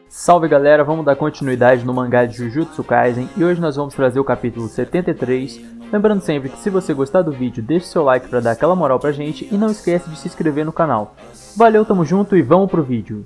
Salve galera, vamos dar continuidade no mangá de Jujutsu Kaisen e hoje nós vamos trazer o capítulo 73. Lembrando sempre que se você gostar do vídeo, deixe seu like pra dar aquela moral pra gente e não esquece de se inscrever no canal. Valeu, tamo junto e vamos pro vídeo.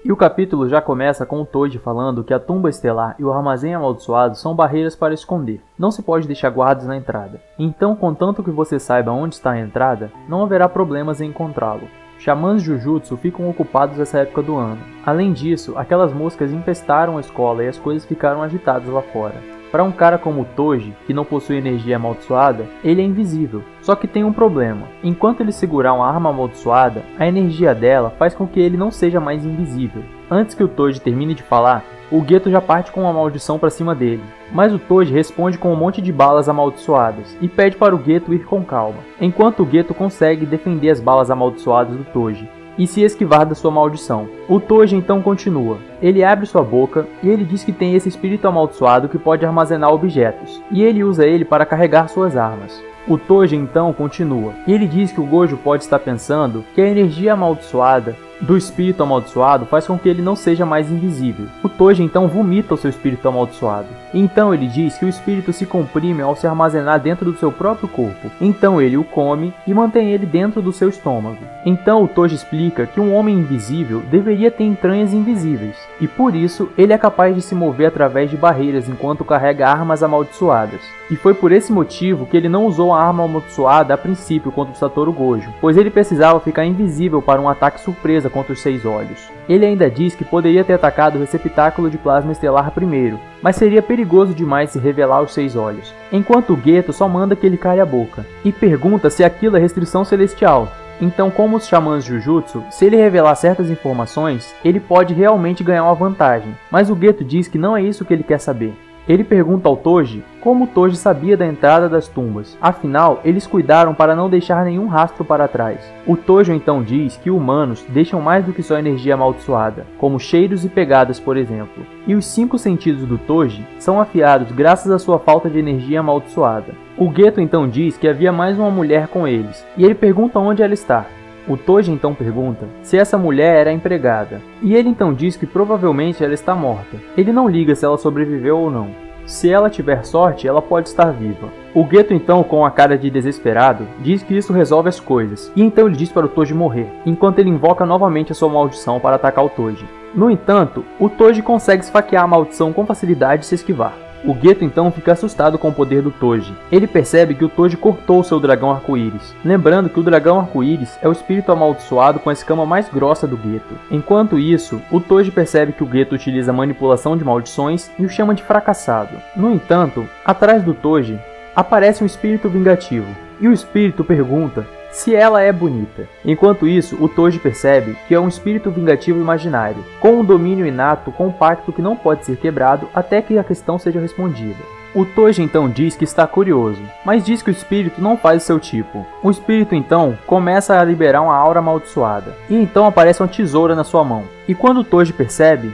E o capítulo já começa com o Toji falando que a tumba estelar e o armazém amaldiçoado são barreiras para esconder. Não se pode deixar guardas na entrada. Então, contanto que você saiba onde está a entrada, não haverá problemas em encontrá-lo. Xamãs Jujutsu ficam ocupados nessa época do ano. Além disso, aquelas moscas infestaram a escola e as coisas ficaram agitadas lá fora. Para um cara como o Toji, que não possui energia amaldiçoada, ele é invisível. Só que tem um problema. Enquanto ele segurar uma arma amaldiçoada, a energia dela faz com que ele não seja mais invisível. Antes que o Toji termine de falar, o Geto já parte com uma maldição para cima dele. Mas o Toji responde com um monte de balas amaldiçoadas e pede para o Geto ir com calma. Enquanto o Geto consegue defender as balas amaldiçoadas do Toji e se esquivar da sua maldição. O Toji então continua. Ele abre sua boca e ele diz que tem esse espírito amaldiçoado que pode armazenar objetos, e ele usa ele para carregar suas armas. O Toji então continua, e ele diz que o Gojo pode estar pensando que a energia amaldiçoada do espírito amaldiçoado faz com que ele não seja mais invisível. O Toji então vomita o seu espírito amaldiçoado. Então ele diz que o espírito se comprime ao se armazenar dentro do seu próprio corpo. Então ele o come e mantém ele dentro do seu estômago. Então o Toji explica que um homem invisível deveria ter entranhas invisíveis. E por isso ele é capaz de se mover através de barreiras enquanto carrega armas amaldiçoadas. E foi por esse motivo que ele não usou a arma amaldiçoada a princípio contra o Satoru Gojo, pois ele precisava ficar invisível para um ataque surpresa contra os 6 olhos. Ele ainda diz que poderia ter atacado o receptáculo de plasma estelar primeiro, mas seria perigoso demais se revelar os 6 olhos, enquanto o Geto só manda que ele cale a boca, e pergunta se aquilo é restrição celestial. Então, como os xamãs Jujutsu, se ele revelar certas informações, ele pode realmente ganhar uma vantagem, mas o Geto diz que não é isso que ele quer saber. Ele pergunta ao Toji como o Toji sabia da entrada das tumbas, afinal, eles cuidaram para não deixar nenhum rastro para trás. O Toji então diz que humanos deixam mais do que só energia amaldiçoada, como cheiros e pegadas, por exemplo. E os 5 sentidos do Toji são afiados graças à sua falta de energia amaldiçoada. O Geto então diz que havia mais uma mulher com eles, e ele pergunta onde ela está. O Toji então pergunta se essa mulher era empregada, e ele então diz que provavelmente ela está morta. Ele não liga se ela sobreviveu ou não. Se ela tiver sorte, ela pode estar viva. O Geto então, com a cara de desesperado, diz que isso resolve as coisas, e então ele diz para o Toji morrer, enquanto ele invoca novamente a sua maldição para atacar o Toji. No entanto, o Toji consegue esfaquear a maldição com facilidade e se esquivar. O Geto então fica assustado com o poder do Toji. Ele percebe que o Toji cortou seu dragão arco-íris. Lembrando que o dragão arco-íris é o espírito amaldiçoado com a escama mais grossa do Geto. Enquanto isso, o Toji percebe que o Geto utiliza manipulação de maldições e o chama de fracassado. No entanto, atrás do Toji, aparece um espírito vingativo. E o espírito pergunta se ela é bonita. Enquanto isso, o Toji percebe que é um espírito vingativo imaginário, com um domínio inato compacto que não pode ser quebrado até que a questão seja respondida. O Toji então diz que está curioso, mas diz que o espírito não faz o seu tipo. O espírito então começa a liberar uma aura amaldiçoada, e então aparece uma tesoura na sua mão. E quando o Toji percebe,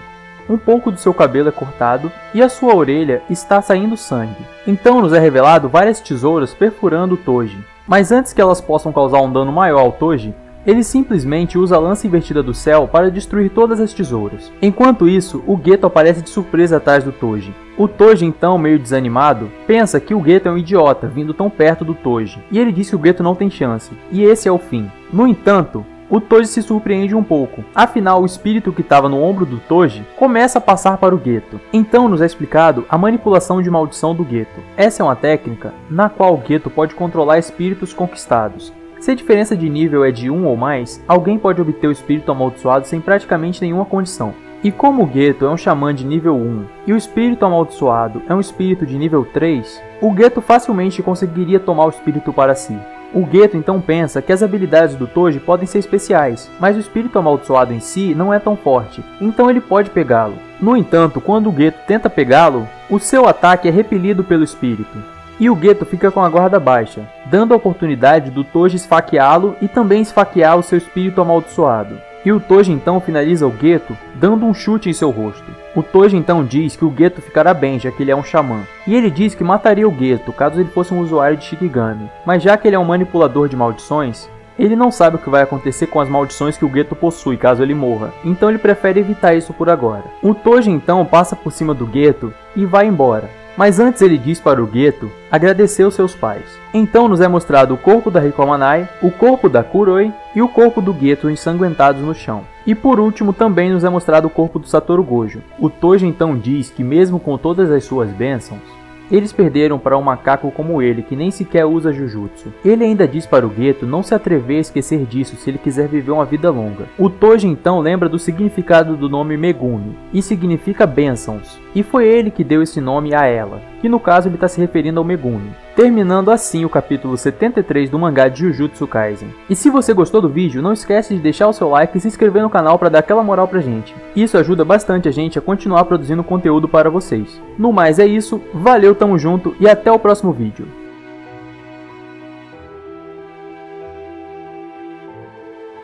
um pouco do seu cabelo é cortado e a sua orelha está saindo sangue. Então nos é revelado várias tesouras perfurando o Toji. Mas antes que elas possam causar um dano maior ao Toji, ele simplesmente usa a lança invertida do céu para destruir todas as tesouras. Enquanto isso, o Geto aparece de surpresa atrás do Toji. O Toji então, meio desanimado, pensa que o Geto é um idiota vindo tão perto do Toji, e ele diz que o Geto não tem chance, e esse é o fim. No entanto, o Toji se surpreende um pouco, afinal o espírito que estava no ombro do Toji começa a passar para o Geto. Então nos é explicado a manipulação de maldição do Geto. Essa é uma técnica na qual o Geto pode controlar espíritos conquistados. Se a diferença de nível é de 1 ou mais, alguém pode obter o espírito amaldiçoado sem praticamente nenhuma condição. E como o Geto é um xamã de nível 1 e o espírito amaldiçoado é um espírito de nível 3, o Geto facilmente conseguiria tomar o espírito para si. O Geto então pensa que as habilidades do Toji podem ser especiais, mas o espírito amaldiçoado em si não é tão forte, então ele pode pegá-lo. No entanto, quando o Geto tenta pegá-lo, o seu ataque é repelido pelo espírito. E o Geto fica com a guarda baixa, dando a oportunidade do Toji esfaqueá-lo e também esfaquear o seu espírito amaldiçoado. E o Toji então finaliza o Geto dando um chute em seu rosto. O Toji então diz que o Geto ficará bem, já que ele é um xamã. E ele diz que mataria o Geto caso ele fosse um usuário de Shikigami. Mas já que ele é um manipulador de maldições, Ele não sabe o que vai acontecer com as maldições que o Geto possui caso ele morra, então ele prefere evitar isso por agora. O Toji então passa por cima do Geto e vai embora. Mas antes ele diz para o Geto agradecer os seus pais. Então nos é mostrado o corpo da Rico Amanai, o corpo da Kuroi e o corpo do Geto ensanguentados no chão. E por último também nos é mostrado o corpo do Satoru Gojo. O Toji então diz que mesmo com todas as suas bênçãos, eles perderam para um macaco como ele, que nem sequer usa Jujutsu. Ele ainda diz para o Geto não se atrever a esquecer disso se ele quiser viver uma vida longa. O Toji então lembra do significado do nome Megumi, e significa bênçãos, e foi ele que deu esse nome a ela, que no caso ele está se referindo ao Megumi. Terminando assim o capítulo 73 do mangá de Jujutsu Kaisen. E se você gostou do vídeo, não esquece de deixar o seu like e se inscrever no canal para dar aquela moral pra gente. Isso ajuda bastante a gente a continuar produzindo conteúdo para vocês. No mais é isso, valeu, tamo junto e até o próximo vídeo.